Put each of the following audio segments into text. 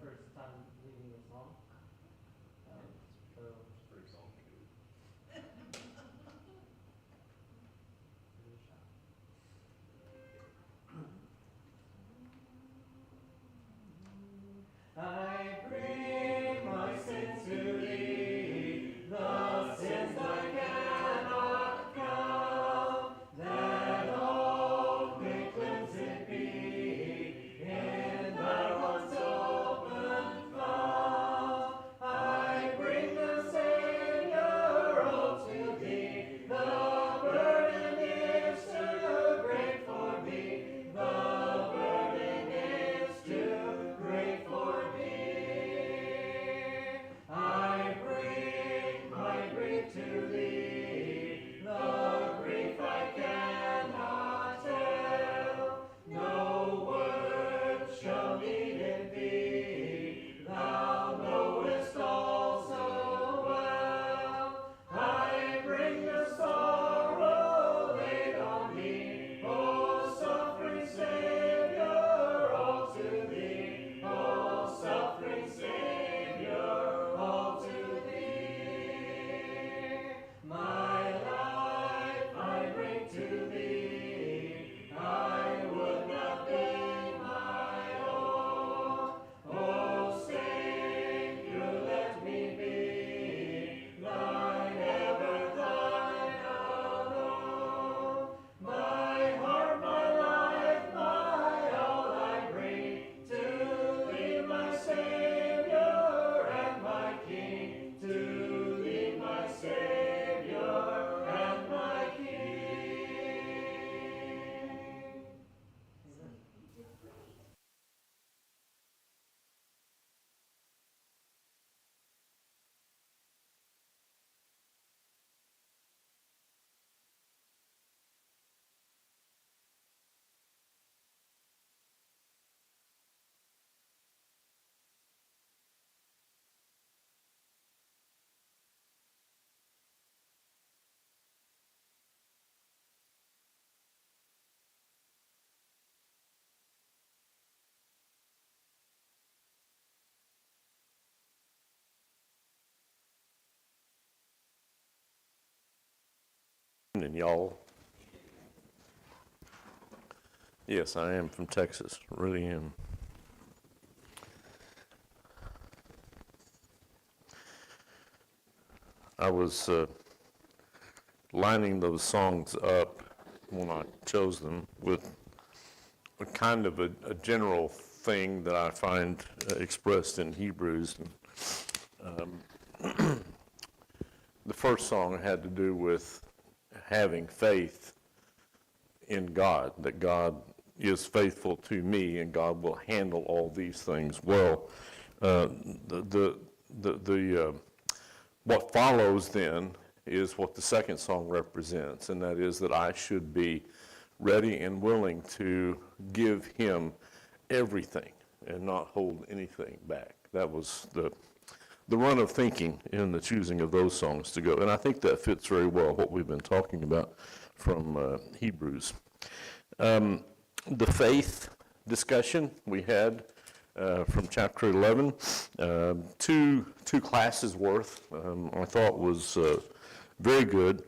first time leading the song. So Pretty solid. give it a shot. I bring my sins to thee, the sins I cannot count, that all may cleansed be in thy once open fount. I bring the Savior all to thee, the burden is too great for me, the burden is too great for me. I bring my grief to thee, the grief I cannot tell. No word shall need it be, thou knowest all so well. I bring the sorrow laid on me, O suffering Savior, all to thee, O suffering Savior, all to thee. My life I bring to thee, I would not be my own. O Savior, let me be thine, ever thine alone. My heart, my life, my all I bring to thee, my Savior and my King, to thee, my Savior and my King. Amen. And y'all, yes, I am from Texas, really am. I was lining those songs up when I chose them with a kind of a general thing that I find expressed in Hebrews. The first song had to do with having faith in God, that God is faithful to me and God will handle all these things well. What follows then is what the second song represents, and that is that I should be ready and willing to give him everything and not hold anything back. That was the run of thinking in the choosing of those songs to go. And I think that fits very well what we've been talking about from Hebrews. The faith discussion we had from chapter 11, two classes worth, I thought was very good.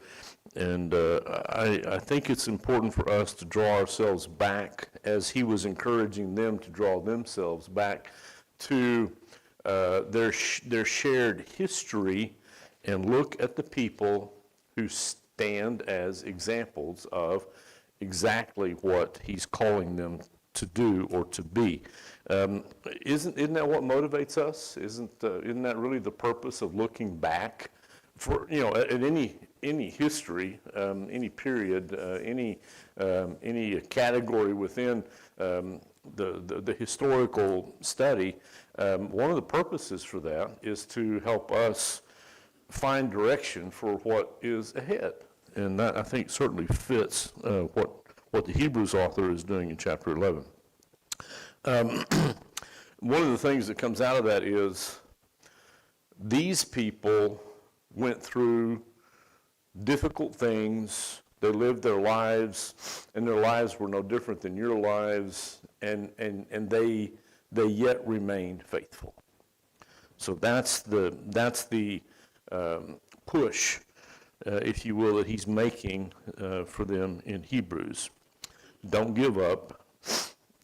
And I think it's important for us to draw ourselves back as he was encouraging them to draw themselves back to their shared history and look at the people who stand as examples of exactly what he's calling them to do or to be. Isn't that what motivates us? Isn't that really the purpose of looking back for, at any history, any period, any category within the historical study? One of the purposes for that is to help us find direction for what is ahead. And that, I think, certainly fits what the Hebrews author is doing in chapter 11. One of the things that comes out of that is these people went through difficult things. They lived their lives, and their lives were no different than your lives, and they they yet remained faithful. So that's the push, if you will, that he's making for them in Hebrews. Don't give up.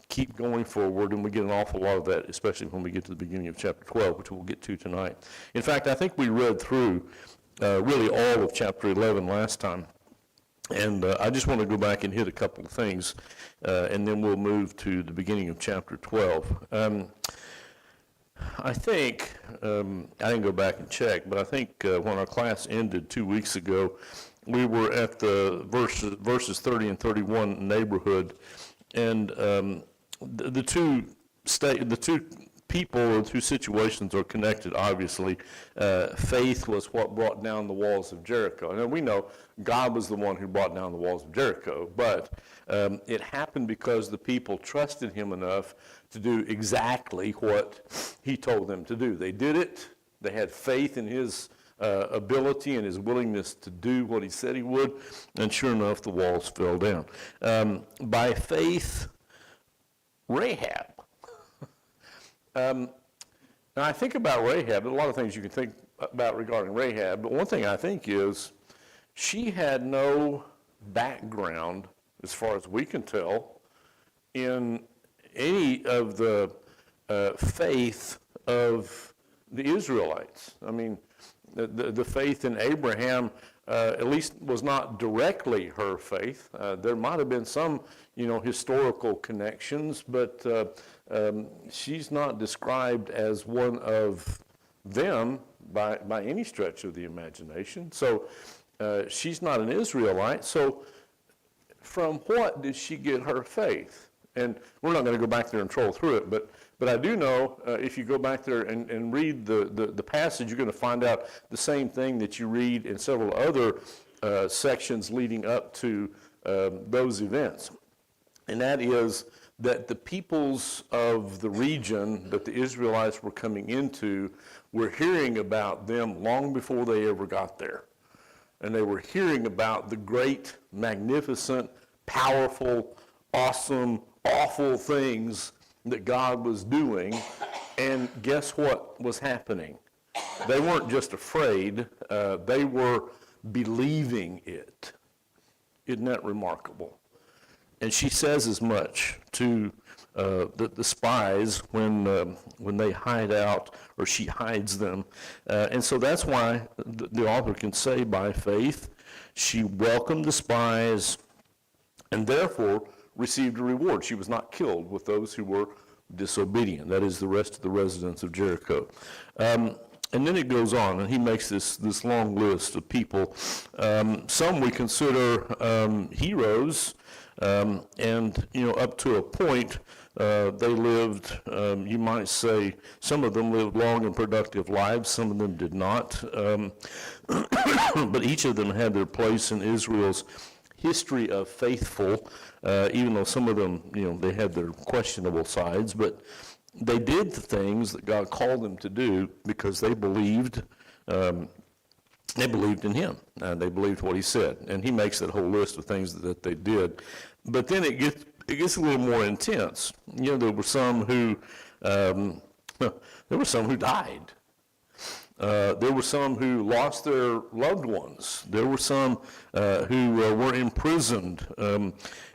Keep going forward, and we get an awful lot of that, especially when we get to the beginning of chapter 12, which we'll get to tonight. In fact, I think we read through really all of chapter 11 last time, and I just want to go back and hit a couple of things, and then we'll move to the beginning of chapter 12. I think, I didn't go back and check, but I think when our class ended 2 weeks ago, we were at the verses 30 and 31 neighborhood, and the two people or two situations are connected, obviously. Faith was what brought down the walls of Jericho. And we know God was the one who brought down the walls of Jericho, but it happened because the people trusted him enough to do exactly what he told them to do. They did it. They had faith in his ability and his willingness to do what he said he would, and sure enough, the walls fell down. By faith, Rahab. Now I think about Rahab, a lot of things you can think about regarding Rahab, but one thing I think is she had no background, as far as we can tell, in any of the faith of the Israelites. I mean, the faith in Abraham at least was not directly her faith. There might have been some, historical connections, but she's not described as one of them by any stretch of the imagination. So she's not an Israelite. So from what did she get her faith? And we're not going to go back there and troll through it, but I do know if you go back there and read the passage, you're going to find out the same thing that you read in several other sections leading up to those events. And that is that the peoples of the region that the Israelites were coming into were hearing about them long before they ever got there. And they were hearing about the great, magnificent, powerful, awesome, awful things that God was doing, and guess what was happening? They weren't just afraid, they were believing it. Isn't that remarkable? And she says as much to the spies when they hide out, or she hides them. And so that's why the author can say by faith, she welcomed the spies and therefore received a reward. She was not killed with those who were disobedient. That is the rest of the residents of Jericho. And then it goes on, and he makes this long list of people. Some we consider heroes, and up to a point, they lived, you might say, some of them lived long and productive lives, some of them did not. But each of them had their place in Israel's history of faithful, even though some of them, they had their questionable sides, but they did the things that God called them to do because they believed in him. They believed what he said. And he makes that whole list of things that they did. But then it gets a little more intense. There were some who died. There were some who lost their loved ones. There were some who were imprisoned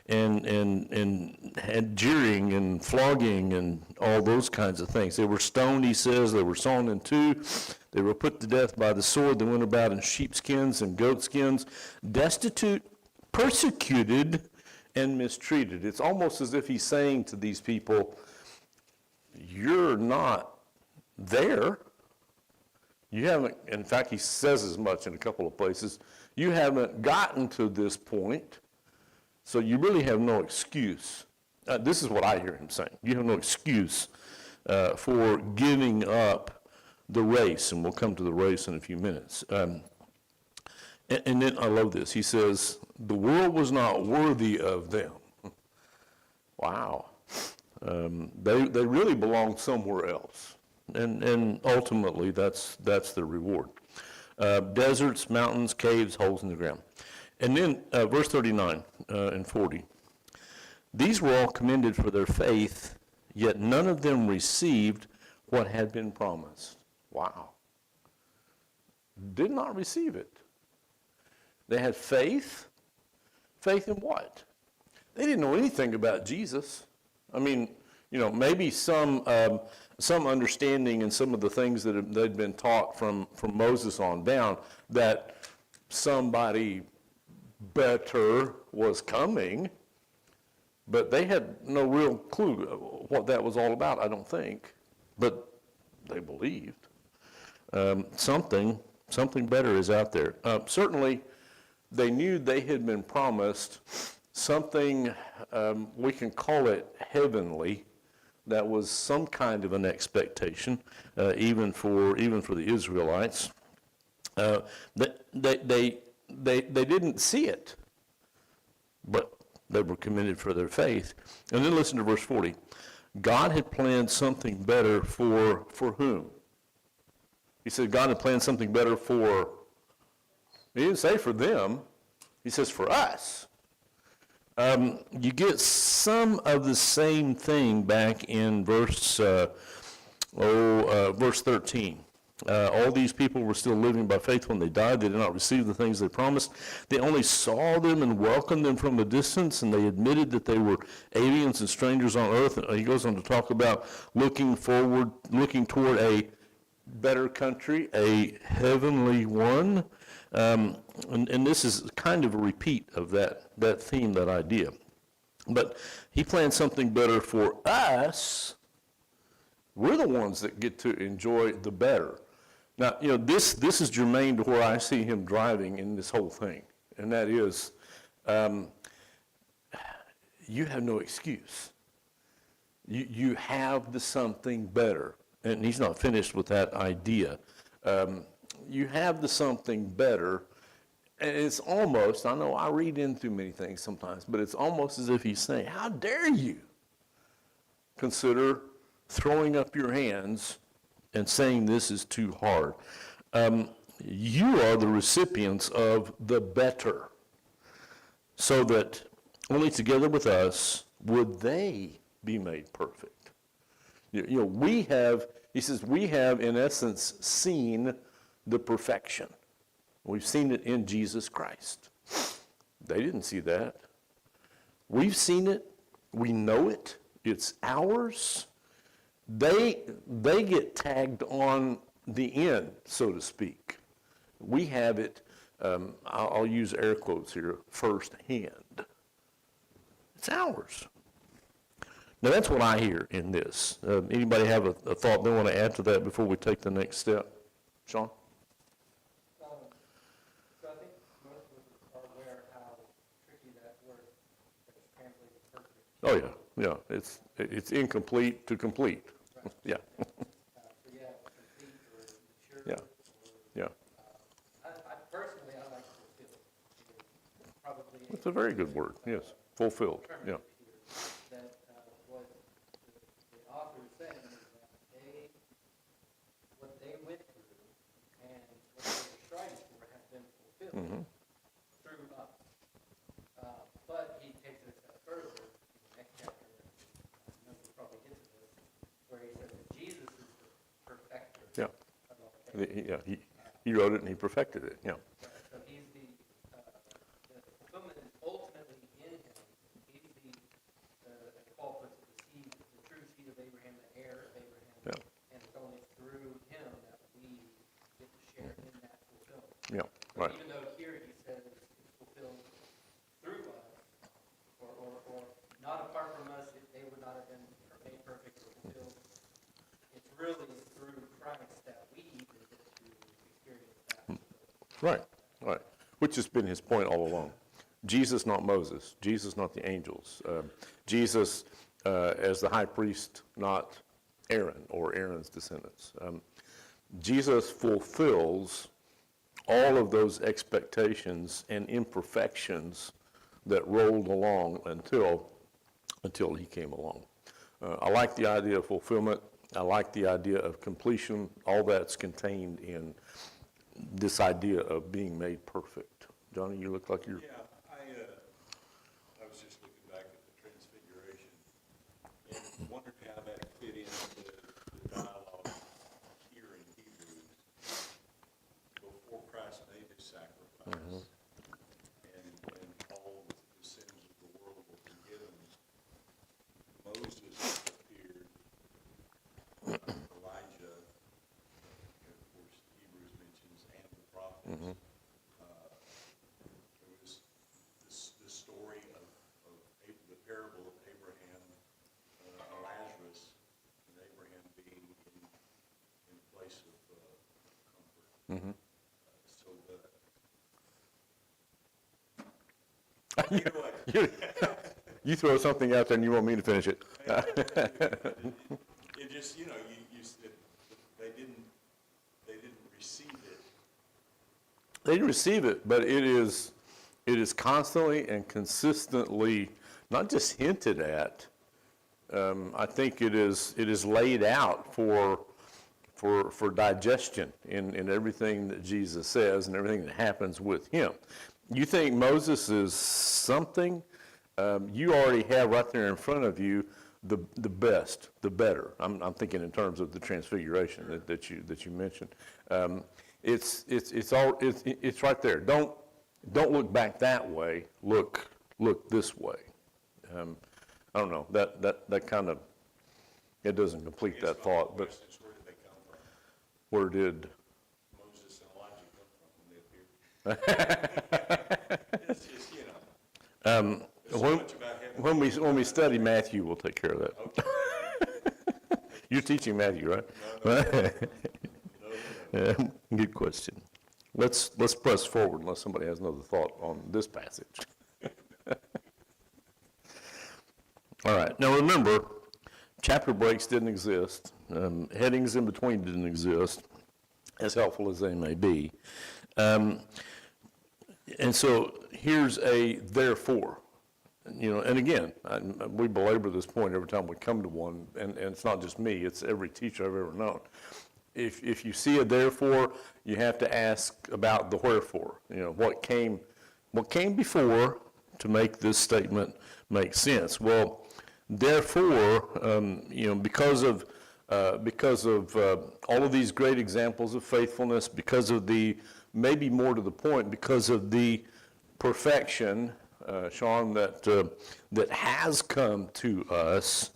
and had jeering and flogging and all those kinds of things. They were stoned, he says. They were sawn in two. They were put to death by the sword. They went about in sheepskins and goatskins, destitute, persecuted, and mistreated. It's almost as if he's saying to these people, you're not there. You haven't, in fact, he says as much in a couple of places, you haven't gotten to this point, so you really have no excuse. This is what I hear him saying. You have no excuse for giving up the race, and we'll come to the race in a few minutes. And then I love this. He says, the world was not worthy of them. Wow. They really belonged somewhere else. And ultimately, that's the reward. Deserts, mountains, caves, holes in the ground. And then verse 39 and 40. These were all commended for their faith, yet none of them received what had been promised. Wow. Did not receive it. They had faith. Faith in what? They didn't know anything about Jesus. I mean, maybe some understanding in some of the things that they'd been taught from Moses on down, that somebody better was coming, but they had no real clue what that was all about, I don't think. But they believed. Something better is out there. Certainly, they knew they had been promised something, we can call it heavenly, that was some kind of an expectation, even for the Israelites. They didn't see it, but they were committed for their faith. And then listen to verse 40. God had planned something better for whom? He said God had planned something better for, he didn't say for them, he says for us. You get some of the same thing back in verse 13. All these people were still living by faith when they died. They did not receive the things they promised. They only saw them and welcomed them from a distance, and they admitted that they were aliens and strangers on earth. And he goes on to talk about looking toward a better country, a heavenly one. And this is kind of a repeat of that theme, that idea. But he planned something better for us. We're the ones that get to enjoy the better. Now, this is germane to where I see him driving in this whole thing. And that is, you have no excuse. You have the something better. And he's not finished with that idea. You have the something better, and it's almost, I know I read into many things sometimes, but it's almost as if he's saying, how dare you consider throwing up your hands and saying this is too hard. You are the recipients of the better, so that only together with us would they be made perfect. We have, he says, we have in essence seen the perfection. We've seen it in Jesus Christ. They didn't see that. We've seen it. We know it. It's ours. They get tagged on the end, so to speak. We have it, I'll use air quotes here, firsthand. It's ours. Now that's what I hear in this. Anybody have a thought they want to add to that before we take the next step? Sean? So I think most of us are aware how tricky that word is translated perfect. Oh yeah. It's incomplete to complete. Right. Yeah. Complete or mature. Yeah. Yeah. I personally, I like fulfilled. It's probably That's a very good word. Yes. Fulfilled. Yeah. that what the author is saying is that what they went through and what they were striving for has been fulfilled through us. But he takes it a step further in the next chapter. I know we'll probably get to this, where he says that Jesus is the perfecter Yeah. of all faith. He wrote it and he perfected it. Yeah. So he's the fulfillment is ultimately in him. He's as Paul puts it, the true seed of Abraham, the heir of Abraham. Yeah. And it's only through him that we get to share in that fulfillment. Yeah. But Right. even though here he says it's fulfilled through us, or not apart from us, they would not have been made perfect or fulfilled. It's really through Christ that we even get to experience that. Right. Which has been his point all along. Jesus, not Moses. Jesus, not the angels. Jesus as the high priest, not Aaron or Aaron's descendants. Jesus fulfills all of those expectations and imperfections that rolled along until he came along. I like the idea of fulfillment. I like the idea of completion. All that's contained in this idea of being made perfect. Johnny, you look like you're... Yeah, I was just looking back at the Transfiguration and wondered how that So anyway, You throw something out there and you want me to finish it. it just, you said they didn't receive it. They didn't receive it, but it is constantly and consistently not just hinted at. I think it is laid out for digestion in everything that Jesus says and everything that happens with him. You think Moses is something? You already have right there in front of you the best, the better. I'm thinking in terms of the transfiguration that you mentioned. It's right there. Don't look back that way. Look this way. I don't know, that kind of, it doesn't complete that thought, but Where did they come from? where did, Moses and Elijah come from when they appeared? It's just, there's so much about heaven. when we study Matthew, we'll take care of that. Okay. You're teaching Matthew, right? No. Good question. Let's press forward unless somebody has another thought on this passage. All right, now remember, chapter breaks didn't exist. Headings in between didn't exist, as helpful as they may be. And so here's a therefore. And again, we belabor this point every time we come to one, and it's not just me, it's every teacher I've ever known. If you see a therefore, you have to ask about the wherefore. What came before to make this statement make sense? Well, therefore, because of all of these great examples of faithfulness, because of maybe more to the point, because of the perfection, Sean, that has come to us,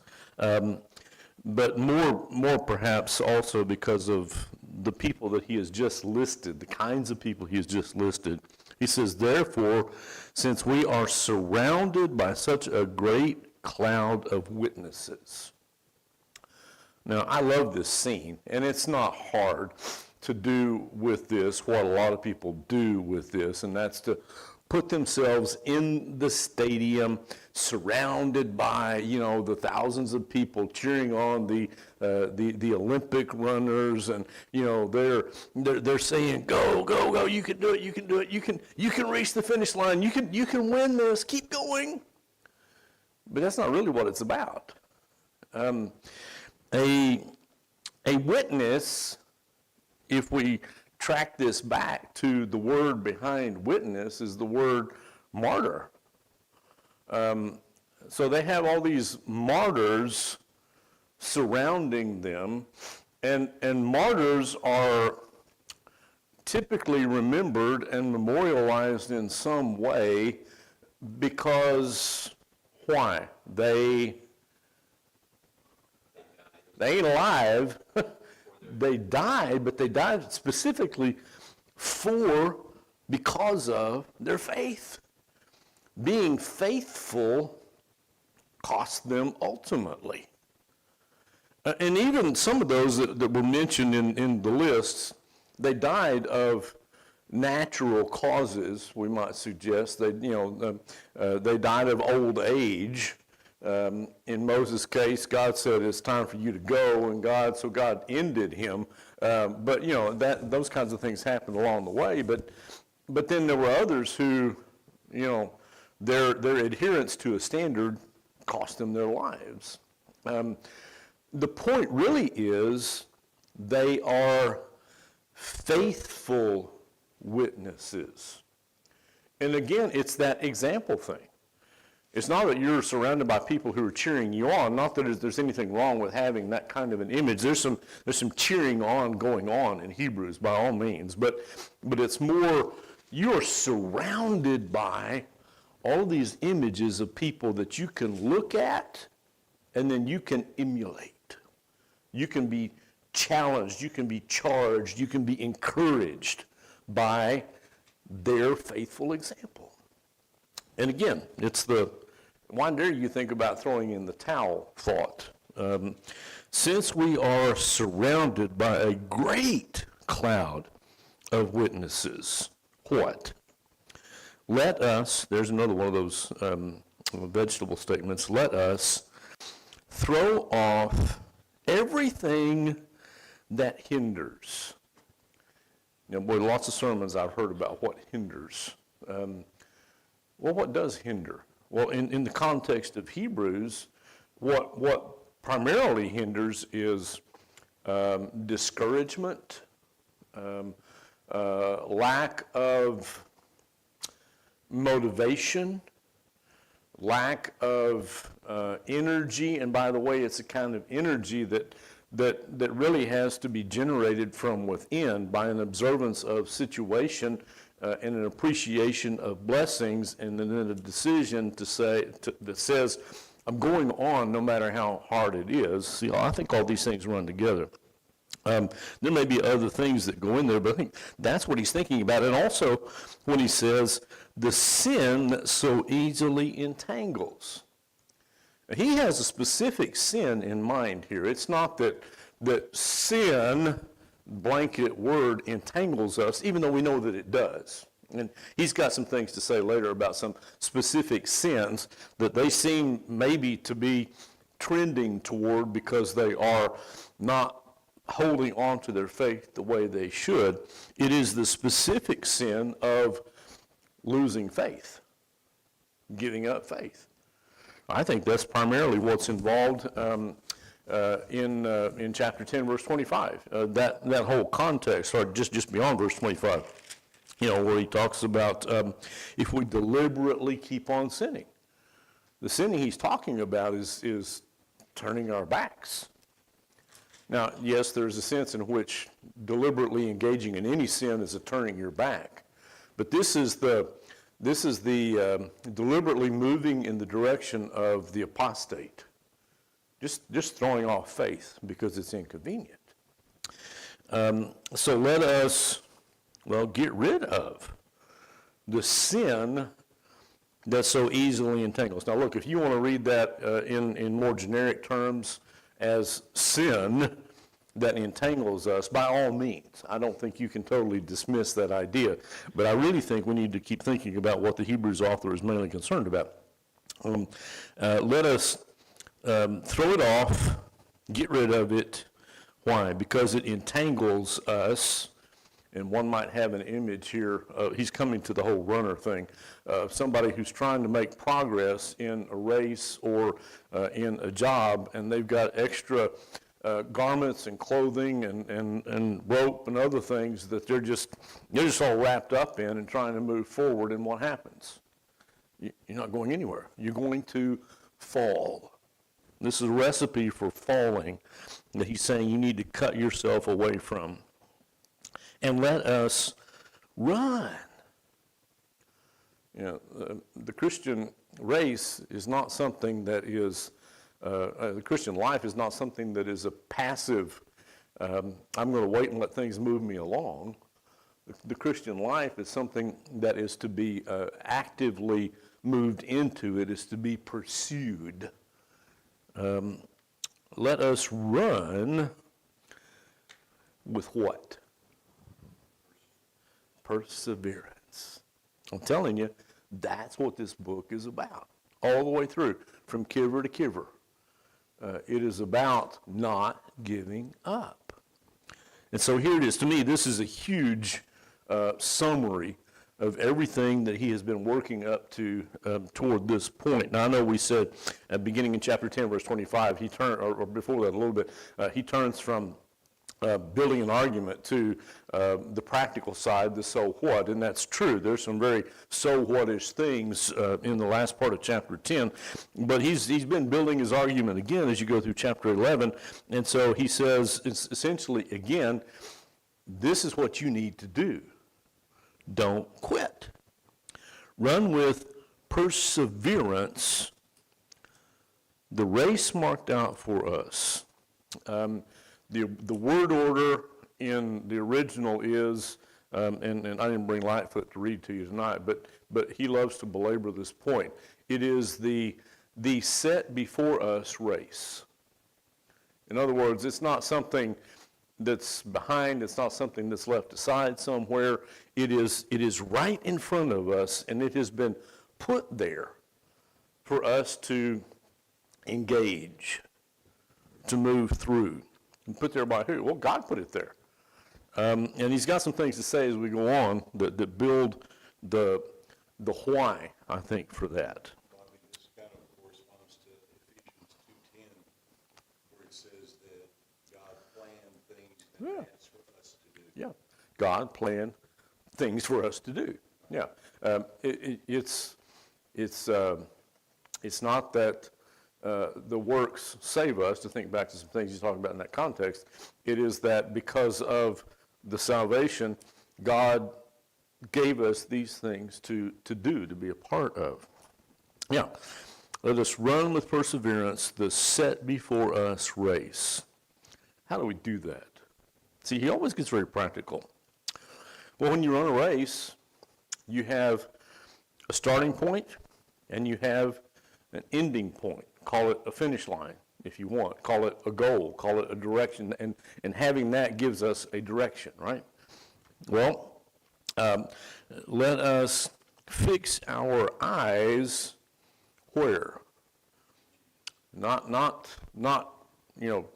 but more perhaps also because of the people that he has just listed, the kinds of people he has just listed. He says, therefore, since we are surrounded by such a great cloud of witnesses. Now, I love this scene, and it's not hard to do with this what a lot of people do with this, and that's to put themselves in the stadium, surrounded by, the thousands of people cheering on the Olympic runners, and they're saying, go, go, go, you can do it, you can do it, you can reach the finish line, you can win this, keep going. But that's not really what it's about. A witness, if we track this back to the word behind witness, is the word martyr. So they have all these martyrs surrounding them, and martyrs are typically remembered and memorialized in some way because why? They ain't alive. They died, but they died specifically because of their faith. Being faithful cost them ultimately. And even some of those that were mentioned in the lists, they died of natural causes, we might suggest. They died of old age. In Moses' case, God said, it's time for you to go, and God ended him. But those kinds of things happened along the way. But then there were others who, their adherence to a standard cost them their lives. The point really is they are faithful witnesses. And again, it's that example thing. It's not that you're surrounded by people who are cheering you on, not that there's anything wrong with having that kind of an image. There's some cheering on going on in Hebrews by all means, but it's more you are surrounded by all these images of people that you can look at and then you can emulate. You can be challenged, you can be charged, you can be encouraged by their faithful example. And again, it's why dare you think about throwing in the towel thought. Since we are surrounded by a great cloud of witnesses. What? Let us, there's another one of those vegetable statements, let us throw off everything that hinders. Boy, lots of sermons I've heard about what hinders. Well, what does hinder? Well, in the context of Hebrews, what primarily hinders is discouragement, lack of motivation, lack of energy, and by the way, it's a kind of energy that really has to be generated from within by an observance of situation and an appreciation of blessings, and then a decision that says, I'm going on no matter how hard it is. See, I think all these things run together. There may be other things that go in there, but I think that's what he's thinking about. And also when he says, the sin that so easily entangles. He has a specific sin in mind here. It's not that sin, blanket word, entangles us, even though we know that it does. And he's got some things to say later about some specific sins that they seem maybe to be trending toward because they are not holding on to their faith the way they should. It is the specific sin of losing faith, giving up faith. I think that's primarily what's involved in chapter 10, verse 25. That whole context, or just beyond verse 25, where he talks about if we deliberately keep on sinning. The sinning he's talking about is turning our backs. Now, yes, there's a sense in which deliberately engaging in any sin is a turning your back, but this is the deliberately moving in the direction of the apostate, just throwing off faith because it's inconvenient. So let us, get rid of the sin that so easily entangles. Now, look, if you want to read that in more generic terms as sin that entangles us, by all means. I don't think you can totally dismiss that idea, but I really think we need to keep thinking about what the Hebrews author is mainly concerned about. Let us throw it off, get rid of it. Why? Because it entangles us, and one might have an image here. He's coming to the whole runner thing. Somebody who's trying to make progress in a race or in a job, and they've got extra garments and clothing and rope and other things that they're just all wrapped up in and trying to move forward. And what happens? You're not going anywhere. You're going to fall. This is a recipe for falling that he's saying you need to cut yourself away from. And let us run. The Christian race is not something that is the Christian life is not something that is a passive, I'm going to wait and let things move me along. The Christian life is something that is to be actively moved into. It is to be pursued. Let us run with what? Perseverance. I'm telling you, that's what this book is about, all the way through, from kiver to kiver. It is about not giving up. And so here it is. To me, this is a huge summary of everything that he has been working up to toward this point. Now, I know we said beginning in chapter 10, verse 25, he turned, or before that a little bit, he turns from building an argument to the practical side, the so what, and that's true. There's some very so what-ish things in the last part of chapter 10, but he's been building his argument again as you go through chapter 11, and so he says, it's essentially, again, this is what you need to do. Don't quit. Run with perseverance the race marked out for us. The word order in the original is, and I didn't bring Lightfoot to read to you tonight, but he loves to belabor this point. It is the set before us race. In other words, it's not something that's behind. It's not something that's left aside somewhere. It is right in front of us, and it has been put there for us to engage, to move through. And put there by who? Well, God put it there. And he's got some things to say as we go on that build the why, I think, for that. Bobby, this kind of corresponds to Ephesians 2:10, where it says that God planned things in advance for us to do. Yeah, God planned things for us to do. Yeah, it's not that the works save us, to think back to some things he's talking about in that context. It is that because of the salvation, God gave us these things to do, to be a part of. Yeah, let us run with perseverance the set before us race. How do we do that? See, he always gets very practical. Well, when you run a race, you have a starting point and you have an ending point. Call it a finish line if you want. Call it a goal. Call it a direction. And having that gives us a direction, right? Well, let us fix our eyes where? Not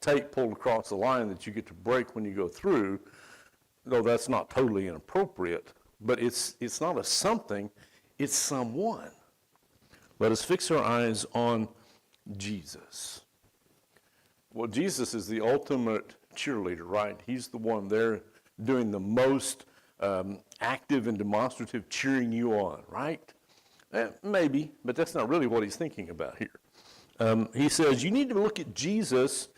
tape pulled across the line that you get to break when you go through, though that's not totally inappropriate, but it's not a something, it's someone. Let us fix our eyes on Jesus. Well, Jesus is the ultimate cheerleader, right? He's the one there doing the most active and demonstrative cheering you on, right? Maybe, but that's not really what he's thinking about here. He says, you need to look at Jesus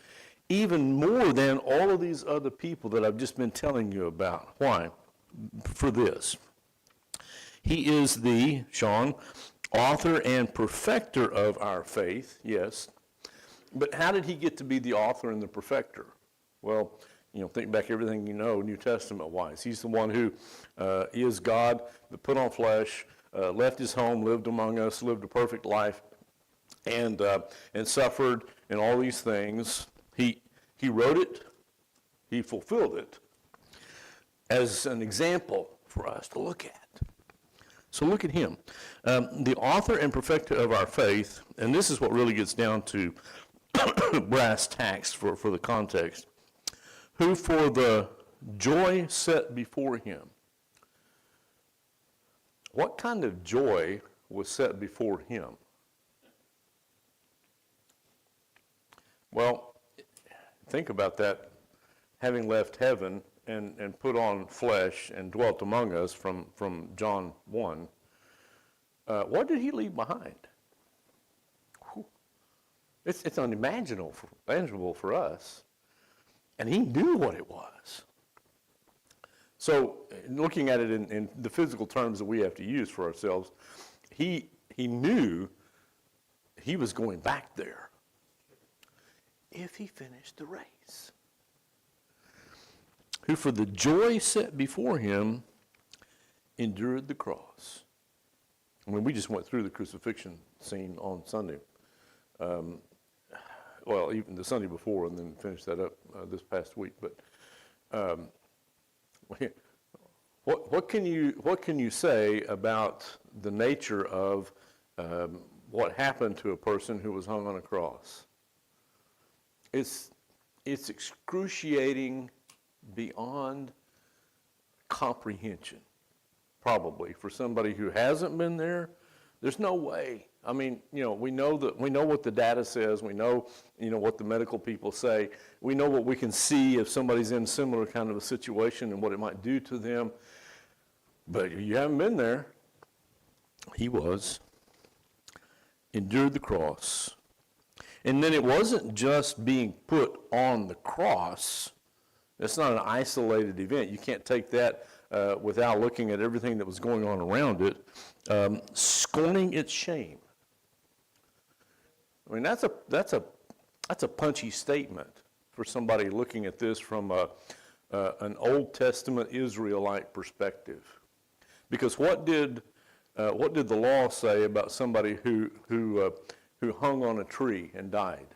even more than all of these other people that I've just been telling you about. Why? For this. He is the, Sean, author and perfecter of our faith, yes. But how did he get to be the author and the perfecter? Well, think back everything you know New Testament-wise. He's the one who is God, that put on flesh, left his home, lived among us, lived a perfect life, and suffered and all these things. He wrote it, he fulfilled it as an example for us to look at. So look at him. The author and perfecter of our faith, and this is what really gets down to brass tacks for the context, who for the joy set before him. What kind of joy was set before him? Well, think about that, having left heaven and put on flesh and dwelt among us from John 1. What did he leave behind? Whew. It's unimaginable for us. And he knew what it was. So looking at it in the physical terms that we have to use for ourselves, he knew he was going back there if he finished the race. Who for the joy set before him endured the cross. I mean, we just went through the crucifixion scene on Sunday. Well, even the Sunday before, and then finished that up this past week. But what can you say about the nature of what happened to a person who was hung on a cross? It's excruciating beyond comprehension, probably for somebody who hasn't been there. There's no way. I mean, we know what the data says. We know, what the medical people say. We know what we can see if somebody's in similar kind of a situation and what it might do to them. But you haven't been there. He endured the cross. And then it wasn't just being put on the cross. It's not an isolated event. You can't take that without looking at everything that was going on around it. Scorning its shame. I mean, that's a punchy statement for somebody looking at this from an Old Testament Israelite perspective. Because what did the law say about somebody who hung on a tree and died?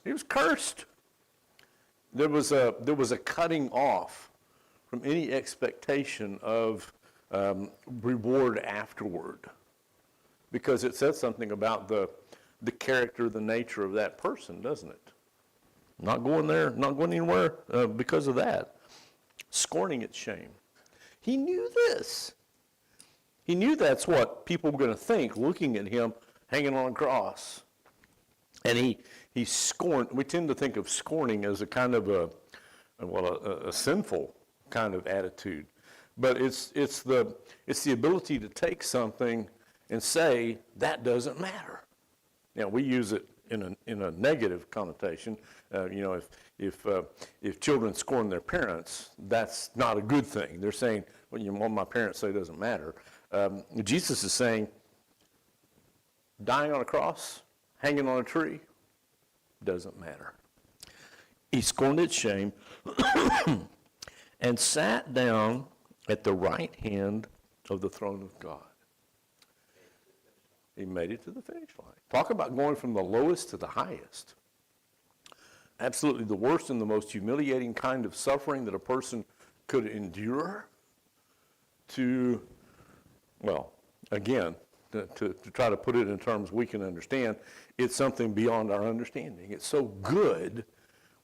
He was cursed. There was a cutting off from any expectation of reward afterward, because it says something about the character, the nature of that person, doesn't it? Not going there, not going anywhere because of that. Scorning its shame. He knew this. He knew that's what people were going to think looking at him hanging on a cross. And he scorned. We tend to think of scorning as a kind of a sinful kind of attitude. But it's the ability to take something and say, that doesn't matter. Now, we use it in a negative connotation. If children scorn their parents, that's not a good thing. They're saying, well, what my parents say doesn't matter. Jesus is saying, dying on a cross, hanging on a tree, doesn't matter. He scorned its shame and sat down at the right hand of the throne of God. He made it to the finish line. Talk about going from the lowest to the highest. Absolutely the worst and the most humiliating kind of suffering that a person could endure to, well, again, to try to put it in terms we can understand, it's something beyond our understanding. It's so good,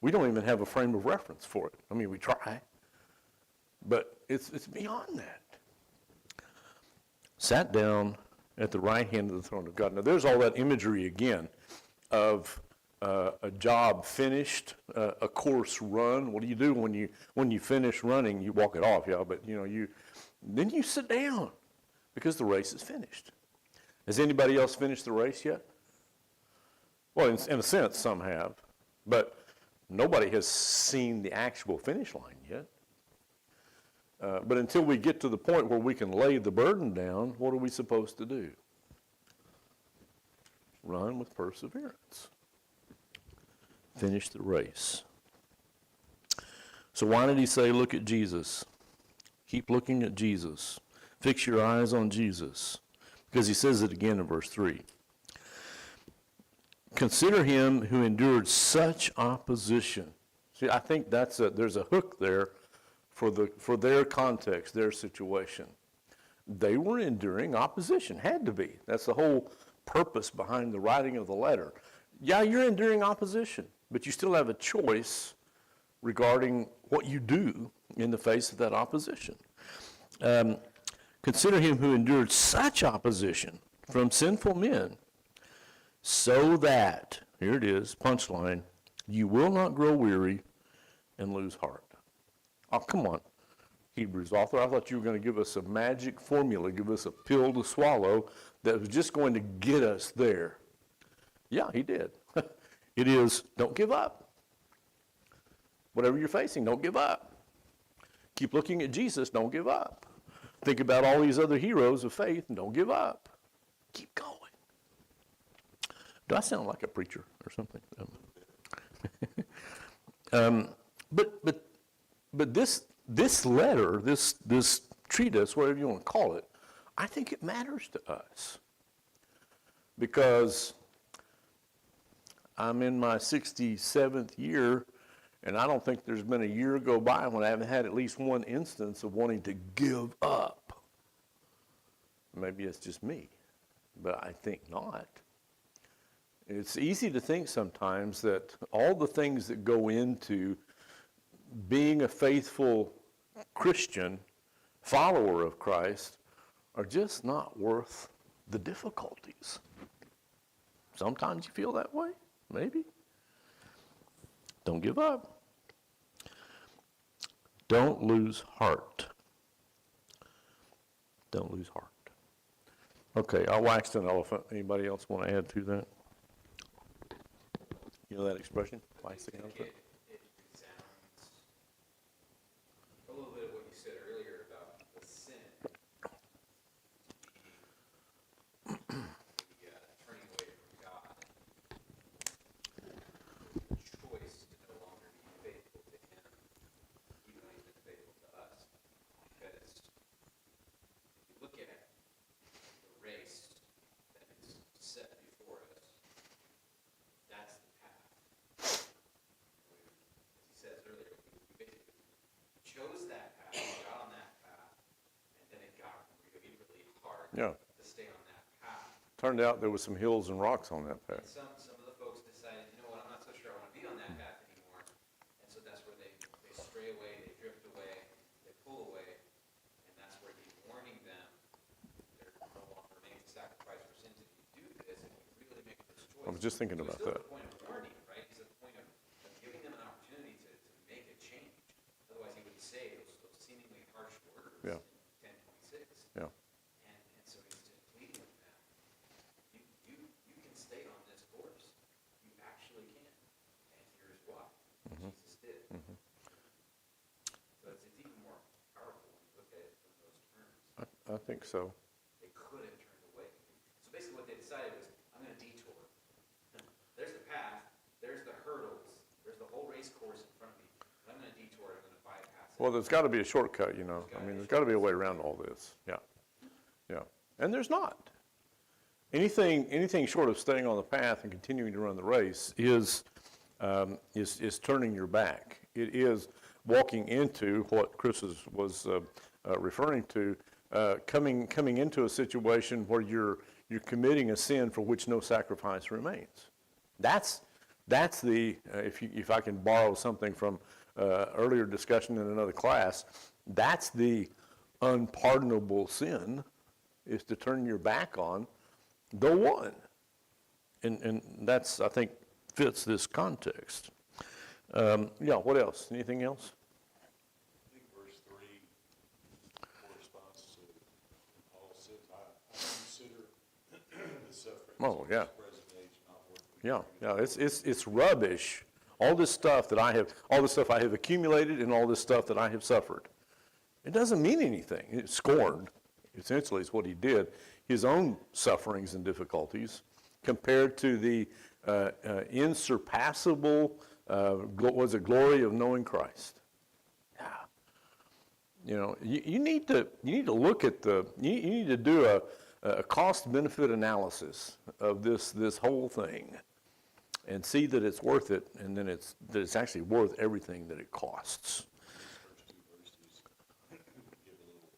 we don't even have a frame of reference for it. I mean, we try, but it's beyond that. Sat down at the right hand of the throne of God. Now, there's all that imagery again of a job finished, a course run. What do you do when you finish running? You walk it off, yeah, but then you sit down because the race is finished. Has anybody else finished the race yet? Well, in a sense, some have, but nobody has seen the actual finish line yet. But until we get to the point where we can lay the burden down, what are we supposed to do? Run with perseverance. Finish the race. So why did he say, look at Jesus? Keep looking at Jesus. Fix your eyes on Jesus. Because he says it again in verse 3. Consider him who endured such opposition. See, I think there's a hook there for their context, their situation. They were enduring opposition, had to be. That's the whole purpose behind the writing of the letter. Yeah, you're enduring opposition, but you still have a choice regarding what you do in the face of that opposition. Consider him who endured such opposition from sinful men, so that, here it is, punchline, you will not grow weary and lose heart. Oh, come on, Hebrews author. I thought you were going to give us a magic formula, give us a pill to swallow that was just going to get us there. Yeah, he did. It is, don't give up. Whatever you're facing, don't give up. Keep looking at Jesus, don't give up. Think about all these other heroes of faith and don't give up. Keep going. Do I sound like a preacher or something? But this letter, this treatise, whatever you want to call it, I think it matters to us. Because I'm in my 67th year, and I don't think there's been a year go by when I haven't had at least one instance of wanting to give up. Maybe it's just me, but I think not. It's easy to think sometimes that all the things that go into being a faithful Christian, follower of Christ, are just not worth the difficulties. Sometimes you feel that way, maybe. Don't give up. Don't lose heart. Don't lose heart. Okay, I waxed an elephant. Anybody else want to add to that? You know that expression? Wax the elephant? It resounds a little bit of what you said earlier about the sin, the turning away from God, the choice to no longer be faithful to Him, even though He's been faithful to us. Because if you look at the race that is set before us, that's the path. We turned out there was some hills and rocks on that And path. some of the folks decided, you know what, I'm not so sure I want to be on that path anymore. And so that's where they stray away, they drift away, they pull away. And that's where he's warning them, there no longer remains a sacrifice for sins if you do this, if you really make this choice. I was just thinking So about it's still that. the point of warning, right? He's at the point of giving them an opportunity to make a change. Otherwise, he would say those seemingly harsh words Yeah. in 10:26. Yeah. And so he's just pleading with them. You can stay on this course. You actually can. And here's why. Jesus did. So it's even more powerful when you look at it from those terms. I think so. They could have turned away. So basically what they decided was, I'm going to detour. There's the path, there's the hurdles, there's the whole race course in front of me. But I'm going to detour, I'm going to bypass it. Well, there's got to be a shortcut, you know. I mean, there's got to be a way around all this. Yeah. Yeah. And there's not. Anything short of staying on the path and continuing to run the race is turning your back. It is walking into what Chris was referring to, coming into a situation where you're committing a sin for which no sacrifice remains. That's the if I can borrow something from earlier discussion in another class, that's the unpardonable sin, is to turn your back on the one. And that's, I think, fits this context. Yeah, what else? Anything else? I think verse 3 corresponds to Paul says, I consider the suffering Oh, of yeah. this present age not worth Yeah, it's rubbish. All this stuff I have accumulated and all this stuff that I have suffered. It doesn't mean anything. It's scorned, essentially, is what he did. His own sufferings and difficulties compared to the insurpassable, glory of knowing Christ. Yeah. You know, you need to look at you need to do a cost-benefit analysis of this whole thing and see that it's worth it, and then that it's actually worth everything that it costs. First two verses give a little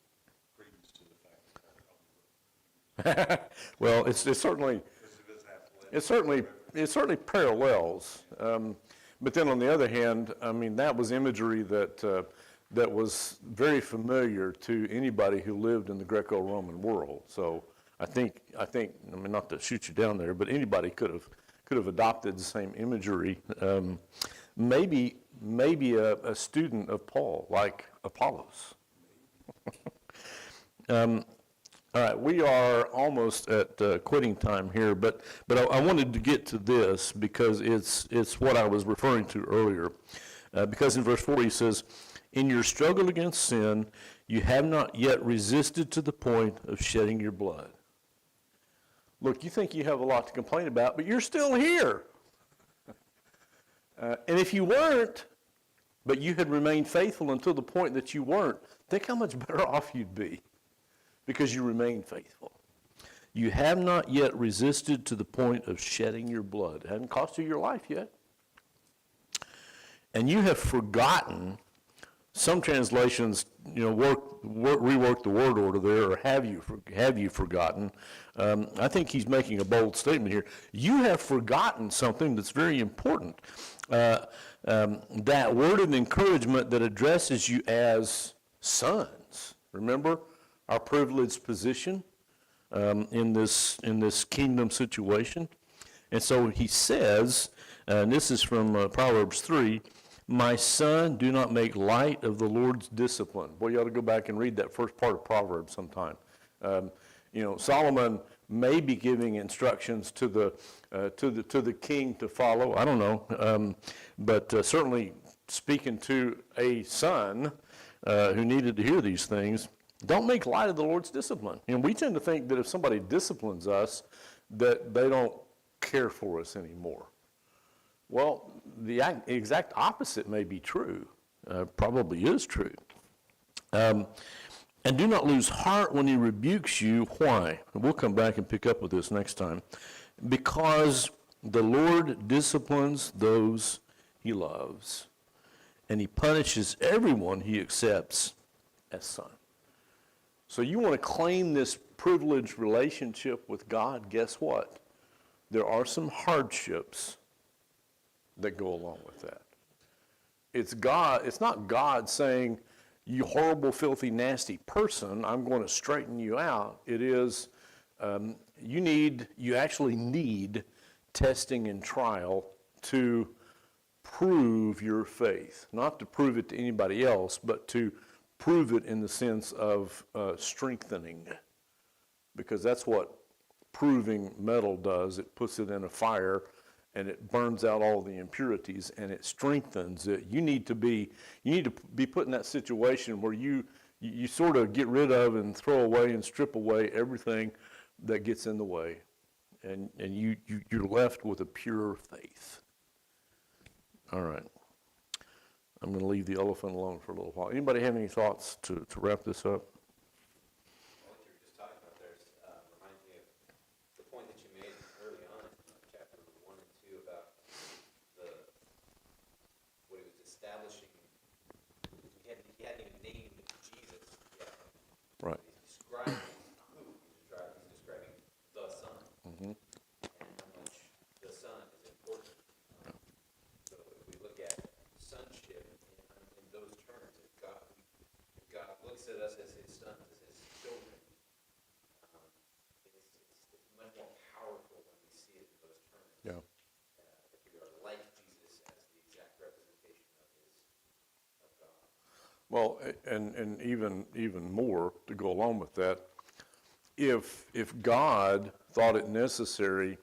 credence to the fact that Well, it's certainly it certainly parallels. But then on the other hand, I mean, that was imagery that was very familiar to anybody who lived in the Greco-Roman world. So I think, I mean, not to shoot you down there, but anybody could have adopted the same imagery. Maybe a student of Paul, like Apollos. All right, we are almost at quitting time here, but I wanted to get to this because it's what I was referring to earlier. Because in verse 4 he says, "In your struggle against sin, you have not yet resisted to the point of shedding your blood." Look, you think you have a lot to complain about, but you're still here. And if you weren't, but you had remained faithful until the point that you weren't, think how much better off you'd be. Because you remain faithful. You have not yet resisted to the point of shedding your blood. It hasn't cost you your life yet. And you have forgotten, some translations, rework the word order there, or have you forgotten. I think he's making a bold statement here. You have forgotten something that's very important. That word of encouragement that addresses you as sons. Remember our privileged position in this kingdom situation? And so he says, and this is from Proverbs 3, "My son, do not make light of the Lord's discipline." Boy, you ought to go back and read that first part of Proverbs sometime. Solomon may be giving instructions to the king to follow. I don't know, but certainly speaking to a son who needed to hear these things. Don't make light of the Lord's discipline. And we tend to think that if somebody disciplines us, that they don't care for us anymore. Well, the exact opposite may be true, probably is true. And do not lose heart when he rebukes you. Why? We'll come back and pick up with this next time. Because the Lord disciplines those he loves, and he punishes everyone he accepts as son. So you want to claim this privileged relationship with God, guess what? There are some hardships that go along with that. It's not God saying, you horrible, filthy, nasty person, I'm going to straighten you out. It is, you actually need testing and trial to prove your faith. Not to prove it to anybody else, but to prove it in the sense of strengthening. Because that's what proving metal does. It puts it in a fire and it burns out all the impurities and it strengthens it. You need to be put in that situation where you sort of get rid of and throw away and strip away everything that gets in the way. And you're left with a pure faith. All right. I'm going to leave the elephant alone for a little while. Anybody have any thoughts to wrap this up? What you were just talking about there reminds me of the point that you made early on in chapter 1 and 2 about what he was establishing. He hadn't even named Jesus yet. Right. He's describing who? He's describing the Son. Mm-hmm. And how much the Son is important. So if we look at sonship in those terms, if God looks at us as his sons, as his children, it's much more powerful when we see it in those terms. Yeah. If we are like Jesus as the exact representation of God. Well, and even more to go along with that, if God thought it necessary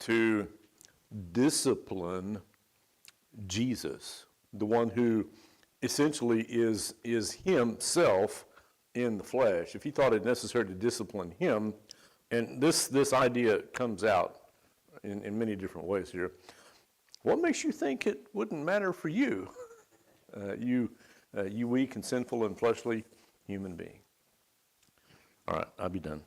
to discipline Jesus, the one who essentially is himself in the flesh, if he thought it necessary to discipline him, and this idea comes out in many different ways here, what makes you think it wouldn't matter for you? You weak and sinful and fleshly human being. All right, I'll be done.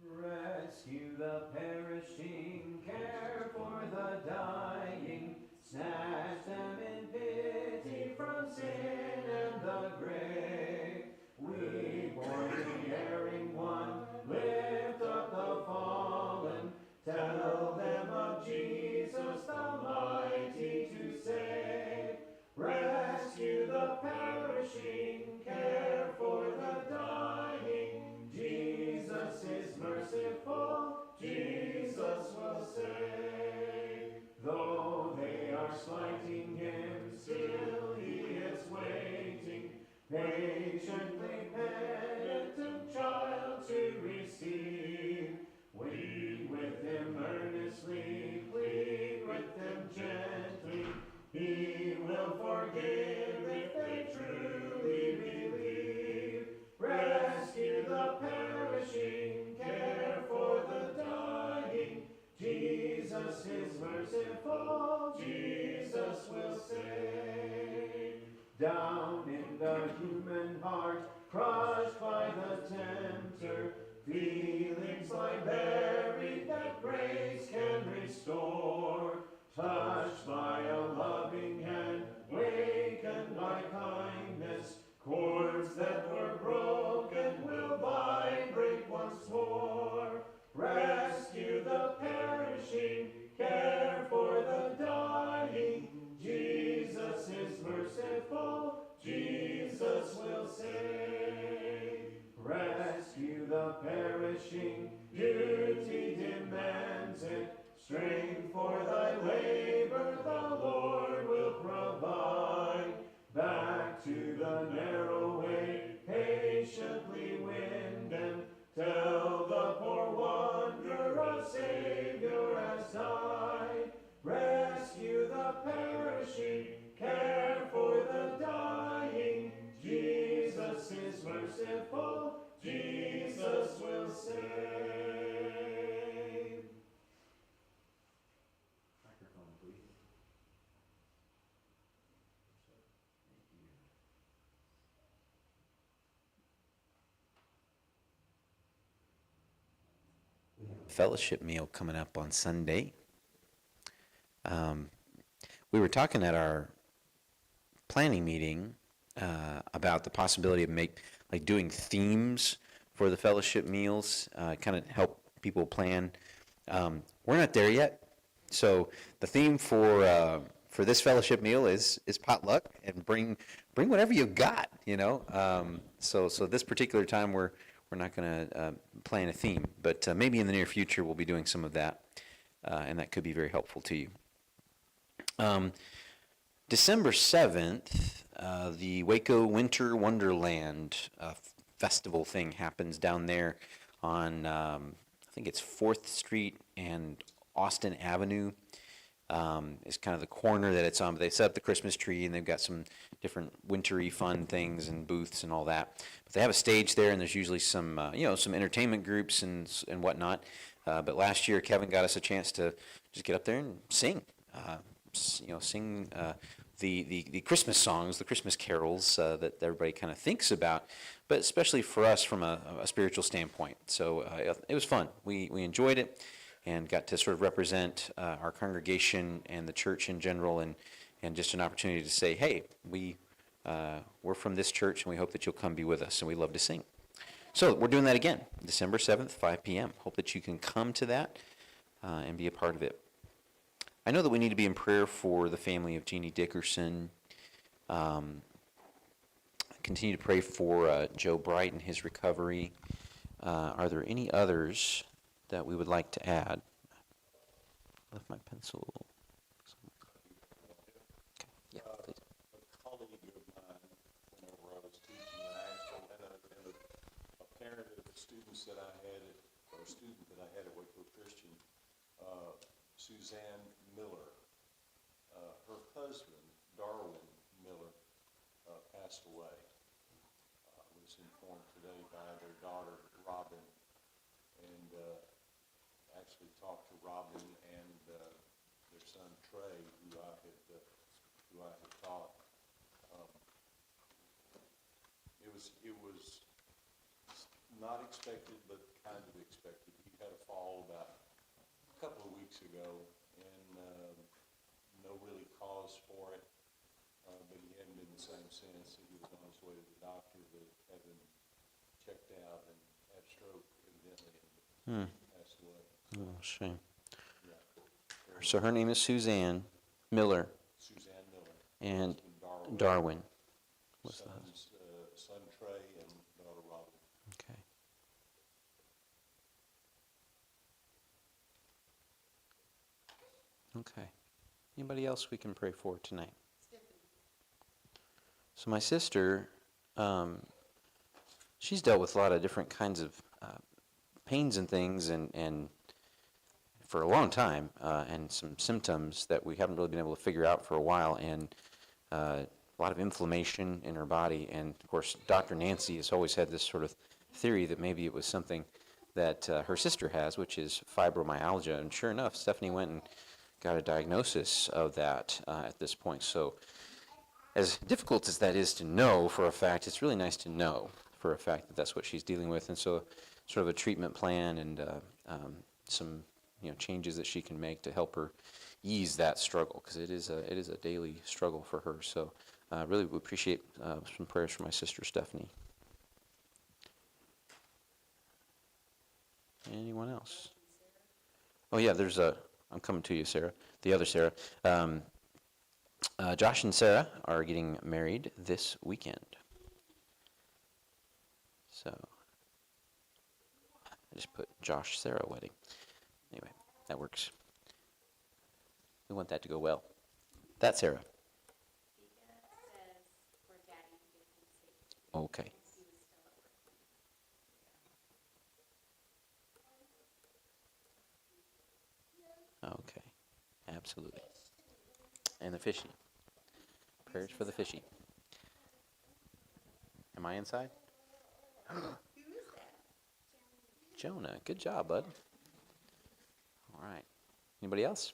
Rescue the perishing, care for the dying, snatch them in pity from sin and the grave. We mourn the erring one, lift up the fallen, tell them of Jesus the mighty to save. Rescue the perishing, care for the dying, Jesus is merciful, Jesus will save. Though they are slighting him, still he is waiting, patiently penitent child to receive. Plead with him earnestly, plead with him gently, he will forgive if they truly believe. Rescue the perishing, care for the dying, Jesus is merciful, Jesus will save. Down in the human heart, crushed by the tempter, feelings lie buried that grace can restore. Touched by a loving hand, wakened by kindness, chords that were broken will vibrate once more. Rescue the perishing, care for the dying, Jesus is merciful, Jesus will save. Rescue the perishing, duty demands it, strength fellowship meal coming up on Sunday. We were talking at our planning meeting about the possibility of doing themes for the fellowship meals, kind of help people plan. We're not there yet, so the theme for this fellowship meal is potluck, and bring whatever you got, you know. So this particular time we're not going to plan a theme, but maybe in the near future we'll be doing some of that, and that could be very helpful to you. December 7th, the Waco Winter Wonderland festival thing happens down there on, I think it's 4th Street and Austin Avenue. Is kind of the corner that it's on. But they set up the Christmas tree, and they've got some different wintry fun things and booths and all that. But they have a stage there, and there's usually some, some entertainment groups and whatnot. But last year, Kevin got us a chance to just get up there and sing. Sing the Christmas songs, the Christmas carols that everybody kind of thinks about, but especially for us from a spiritual standpoint. So it was fun. We enjoyed it and got to sort of represent our congregation and the church in general, and just an opportunity to say, hey, we're from this church, and we hope that you'll come be with us, and we love to sing. So we're doing that again, December 7th, 5 p.m. Hope that you can come to that and be a part of it. I know that we need to be in prayer for the family of Jeannie Dickerson. Continue to pray for Joe Bright and his recovery. Are there any others that we would like to add? Left my pencil. Okay. Yeah, please. A colleague of mine, whenever I was teaching in Asheville, and a parent of the students that I had, or a student that I had at Waco Christian, Suzanne Miller. Her husband, Darwin Miller, passed away. Was informed today by their daughter, Robin, and actually talked to Robin and their son Trey, who I had taught. It was not expected, but kind of expected. He had a fall about a couple of weeks ago, and no really cause for it, but he hadn't been the same since. He was on his way to the doctor to have him checked out and had a stroke, evidently, and passed away. Oh, shame. Yeah. So her name is Suzanne Miller, Suzanne Miller. and Husband Darwin. What's the husband? Son Trey and daughter Robin. Okay. Okay. Anybody else we can pray for tonight? So my sister, she's dealt with a lot of different kinds of pains and things, and for a long time, and some symptoms that we haven't really been able to figure out for a while, and a lot of inflammation in her body. And of course, Dr. Nancy has always had this sort of theory that maybe it was something that her sister has, which is fibromyalgia. And sure enough, Stephanie went and got a diagnosis of that at this point. So as difficult as that is to know for a fact, it's really nice to know for a fact that that's what she's dealing with. And so sort of a treatment plan and some changes that she can make to help her ease that struggle, because it is a daily struggle for her. So really would appreciate some prayers for my sister Stephanie. Anyone else? Oh yeah, I'm coming to you, Sarah. The other Sarah. Josh and Sarah are getting married this weekend. So I just put Josh Sarah wedding. Anyway, that works. We want that to go well. That's Sarah. Okay. Okay. Absolutely. And the fishy. Prayers for the fishy. Am I inside? Who is that? Jonah. Good job, bud. All right. Anybody else?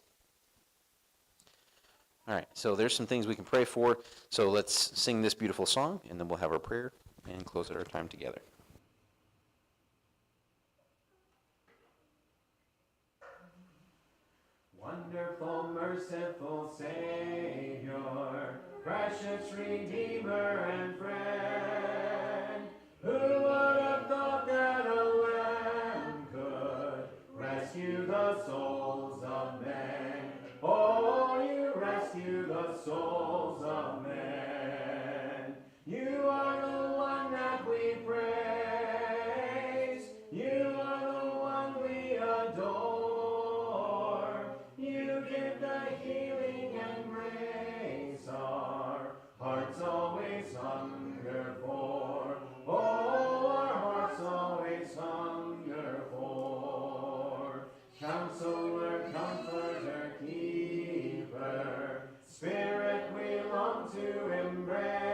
All right. So there's some things we can pray for. So let's sing this beautiful song, and then we'll have our prayer and close out our time together. merciful Savior, precious Redeemer and friend. Who would have thought that a lamb could rescue the souls of men? Oh, you rescue the souls of men. You are the one that we praise. You are the one we adore. You give the healing and grace our hearts always hunger for. Oh, our hearts always hunger for. Counselor, comforter, keeper, Spirit we long to embrace.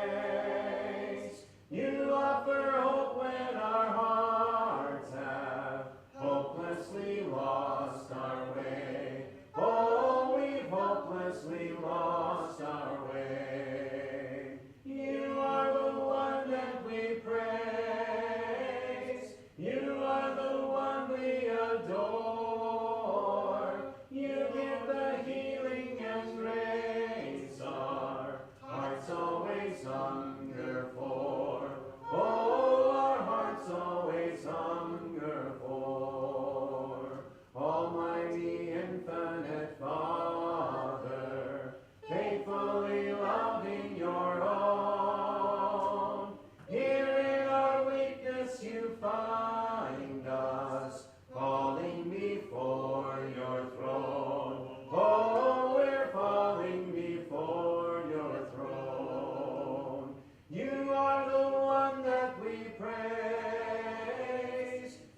You offer hope when our hearts have hopelessly lost our way. Oh, we've hopelessly lost our way. You are the one that we praise. You are the one we adore. You give the healing and grace our hearts always hunger for. Oh, our hearts always hunger for. Almighty infinite Father, faithfully loving your own. Here in our weakness you find us, falling before your throne. Oh, we're falling before your throne. You are the one that we praise.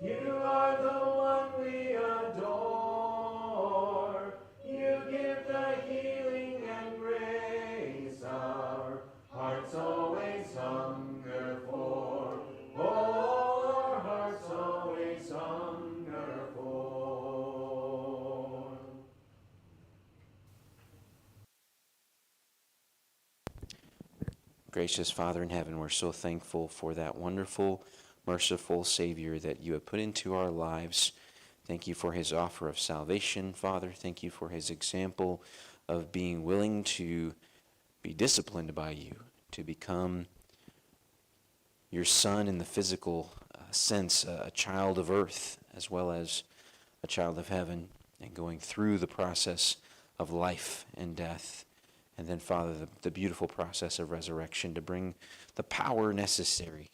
You are the one we adore. You give the healing and grace our hearts always hunger for. Oh, our hearts always hunger for. Gracious Father in heaven, we're so thankful for that wonderful, merciful Savior that you have put into our lives. Thank you for his offer of salvation, Father. Thank you for his example of being willing to be disciplined by you, to become your son in the physical sense, a child of earth as well as a child of heaven, and going through the process of life and death. And then, Father, the beautiful process of resurrection to bring the power necessary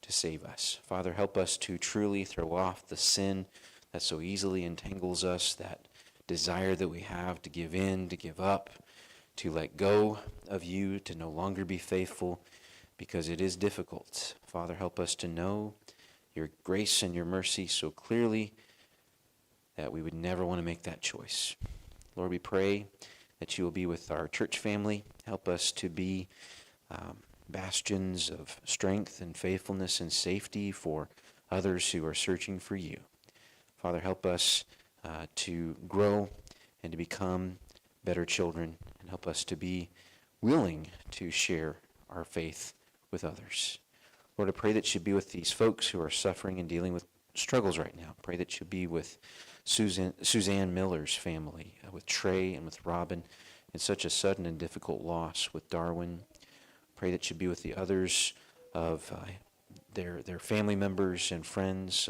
to save us. Father, help us to truly throw off the sin that so easily entangles us, that desire that we have to give in, to give up, to let go of you, to no longer be faithful, because it is difficult. Father, help us to know your grace and your mercy so clearly that we would never want to make that choice. Lord, we pray that you will be with our church family. Help us to be bastions of strength and faithfulness and safety for others who are searching for you. Father, help us to grow and to become better children, and help us to be willing to share our faith with others. Lord, I pray that you be with these folks who are suffering and dealing with struggles right now. Pray that you be with Suzanne Miller's family, with Trey and with Robin, in such a sudden and difficult loss with Darwin. Pray that you be with the others of their family members and friends,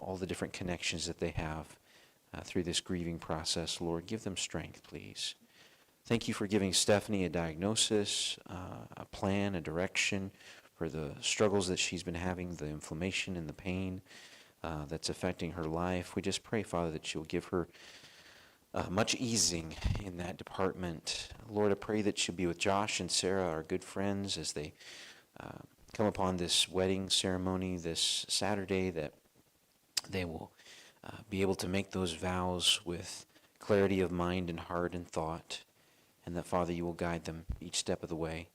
all the different connections that they have through this grieving process. Lord, give them strength, please. Thank you for giving Stephanie a diagnosis, a plan, a direction for the struggles that she's been having, the inflammation and the pain that's affecting her life. We just pray, Father, that you'll give her much easing in that department. Lord, I pray that you'll be with Josh and Sarah, our good friends, as they come upon this wedding ceremony this Saturday, that they will be able to make those vows with clarity of mind and heart and thought, and that, Father, you will guide them each step of the way.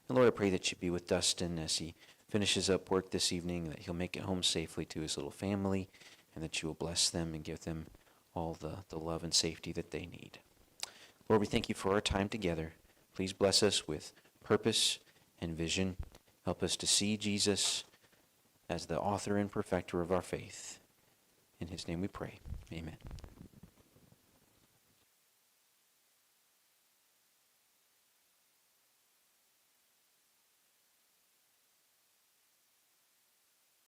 And Lord, I pray that you be with Dustin as he finishes up work this evening, that he'll make it home safely to his little family, and that you will bless them and give them all the love and safety that they need. Lord, we thank you for our time together. Please bless us with purpose and vision. Help us to see Jesus as the author and perfecter of our faith. In his name we pray. Amen.